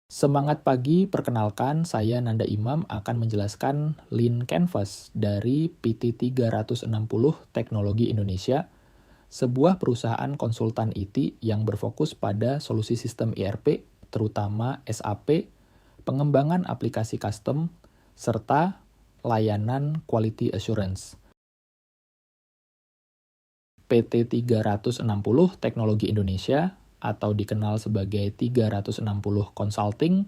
Semangat pagi, perkenalkan saya Nanda Imam akan menjelaskan Lean Canvas dari PT 360 Teknologi Indonesia, sebuah perusahaan konsultan IT yang berfokus pada solusi sistem ERP, terutama SAP, pengembangan aplikasi custom, serta layanan quality assurance. PT 360 Teknologi Indonesia atau dikenal sebagai 360 Consulting,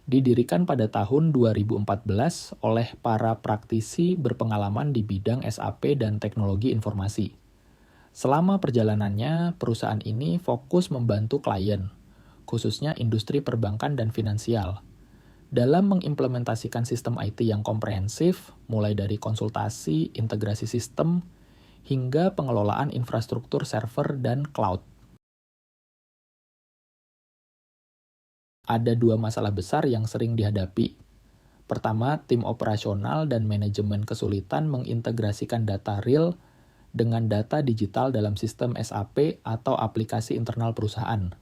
didirikan pada tahun 2014 oleh para praktisi berpengalaman di bidang SAP dan teknologi informasi. Selama perjalanannya, perusahaan ini fokus membantu klien, khususnya industri perbankan dan finansial, dalam mengimplementasikan sistem IT yang komprehensif, mulai dari konsultasi, integrasi sistem, hingga pengelolaan infrastruktur server dan cloud. Ada dua masalah besar yang sering dihadapi. Pertama, tim operasional dan manajemen kesulitan mengintegrasikan data real dengan data digital dalam sistem SAP atau aplikasi internal perusahaan.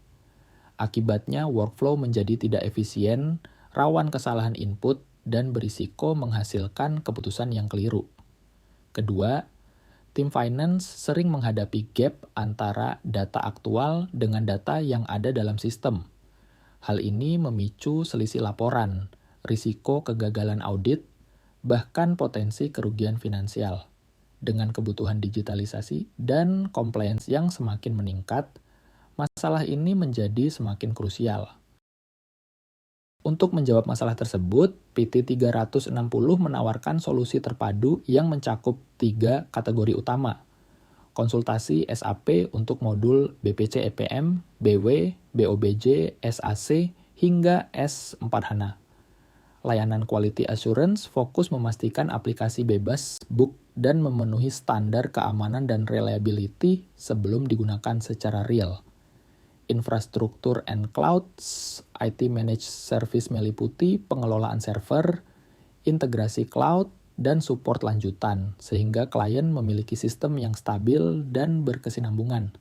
Akibatnya, workflow menjadi tidak efisien, rawan kesalahan input, dan berisiko menghasilkan keputusan yang keliru. Kedua, tim finance sering menghadapi gap antara data aktual dengan data yang ada dalam sistem. Hal ini memicu selisih laporan, risiko kegagalan audit, bahkan potensi kerugian finansial. Dengan kebutuhan digitalisasi dan compliance yang semakin meningkat, masalah ini menjadi semakin krusial. Untuk menjawab masalah tersebut, PT 360 menawarkan solusi terpadu yang mencakup 3 kategori utama. Konsultasi SAP untuk modul BPC EPM, BW, BOBJ, SAC, hingga S4HANA. Layanan Quality Assurance fokus memastikan aplikasi bebas bug dan memenuhi standar keamanan dan reliability sebelum digunakan secara real. Infrastruktur and Clouds, IT Managed Service meliputi pengelolaan server, integrasi cloud, dan support lanjutan, sehingga klien memiliki sistem yang stabil dan berkesinambungan.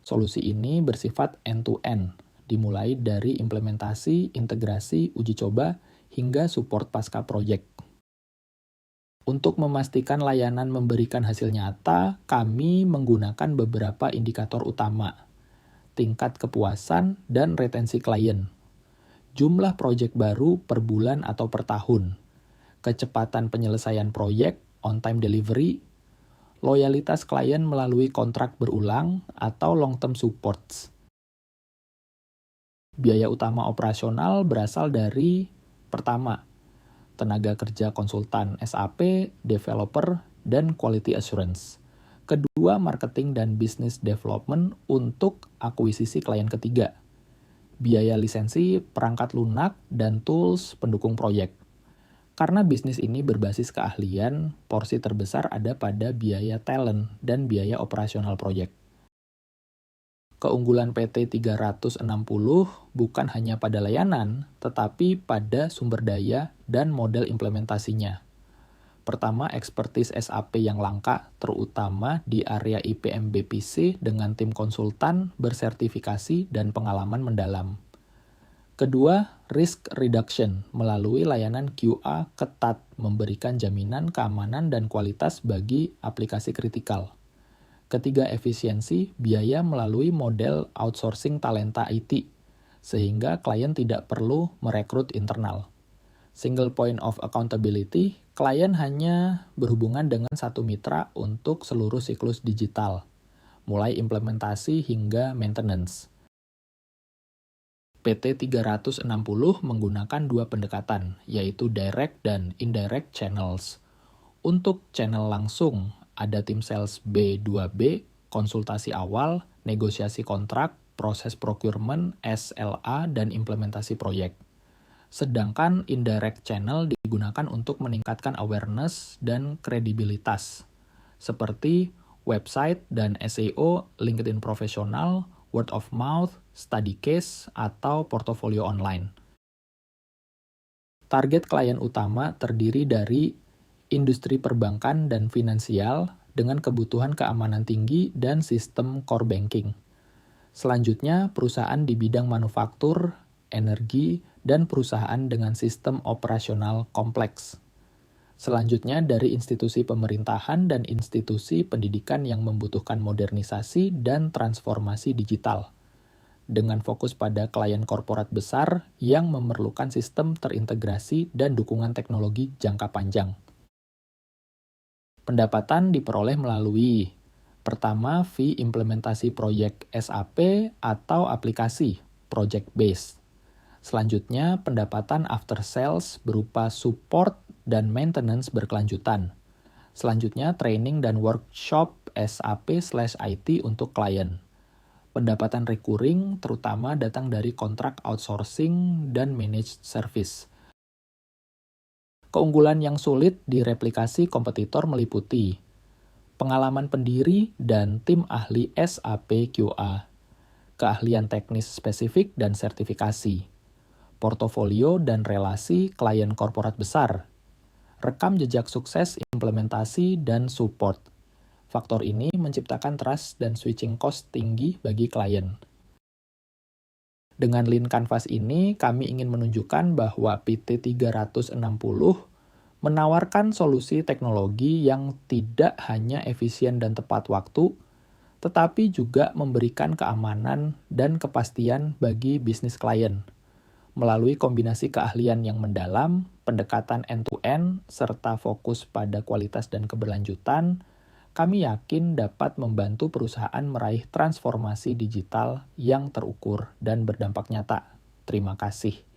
Solusi ini bersifat end-to-end, dimulai dari implementasi, integrasi, uji coba, hingga support pasca proyek. Untuk memastikan layanan memberikan hasil nyata, kami menggunakan beberapa indikator utama: tingkat kepuasan dan retensi klien, jumlah proyek baru per bulan atau per tahun, kecepatan penyelesaian proyek, on-time delivery, loyalitas klien melalui kontrak berulang atau long-term supports. Biaya utama operasional berasal dari, pertama, tenaga kerja konsultan SAP, developer, dan quality assurance. Kedua, marketing dan business development untuk akuisisi klien ketiga. Biaya lisensi, perangkat lunak, dan tools pendukung proyek. Karena bisnis ini berbasis keahlian, porsi terbesar ada pada biaya talent dan biaya operasional proyek. Keunggulan PT 360 bukan hanya pada layanan, tetapi pada sumber daya dan model implementasinya. Pertama, expertise SAP yang langka, terutama di area IPM BPC dengan tim konsultan bersertifikasi dan pengalaman mendalam. Kedua, risk reduction melalui layanan QA ketat memberikan jaminan keamanan dan kualitas bagi aplikasi kritikal. Ketiga, efisiensi biaya melalui model outsourcing talenta IT, sehingga klien tidak perlu merekrut internal. Single point of accountability, klien hanya berhubungan dengan satu mitra untuk seluruh siklus digital, mulai implementasi hingga maintenance. PT 360 menggunakan dua pendekatan, yaitu direct dan indirect channels. Untuk channel langsung, ada tim sales B2B, konsultasi awal, negosiasi kontrak, proses procurement, SLA, dan implementasi proyek. Sedangkan indirect channel digunakan untuk meningkatkan awareness dan kredibilitas, seperti website dan SEO, LinkedIn profesional, word of mouth, study case, atau portofolio online. Target klien utama terdiri dari industri perbankan dan finansial dengan kebutuhan keamanan tinggi dan sistem core banking. Selanjutnya, perusahaan di bidang manufaktur, energi, dan perusahaan dengan sistem operasional kompleks. Selanjutnya dari institusi pemerintahan dan institusi pendidikan yang membutuhkan modernisasi dan transformasi digital, dengan fokus pada klien korporat besar yang memerlukan sistem terintegrasi dan dukungan teknologi jangka panjang. Pendapatan diperoleh melalui: pertama, fee implementasi proyek SAP atau aplikasi, project based. Selanjutnya, pendapatan after sales berupa support dan maintenance berkelanjutan. Selanjutnya, training dan workshop SAP/IT untuk klien. Pendapatan recurring terutama datang dari kontrak outsourcing dan managed service. Keunggulan yang sulit direplikasi kompetitor meliputi pengalaman pendiri dan tim ahli SAP QA, keahlian teknis spesifik dan sertifikasi, portofolio dan relasi klien korporat besar, rekam jejak sukses implementasi dan support. Faktor ini menciptakan trust dan switching cost tinggi bagi klien. Dengan Lean Canvas ini, kami ingin menunjukkan bahwa PT 360 menawarkan solusi teknologi yang tidak hanya efisien dan tepat waktu, tetapi juga memberikan keamanan dan kepastian bagi bisnis klien. Melalui kombinasi keahlian yang mendalam, pendekatan end-to-end, serta fokus pada kualitas dan keberlanjutan, kami yakin dapat membantu perusahaan meraih transformasi digital yang terukur dan berdampak nyata. Terima kasih.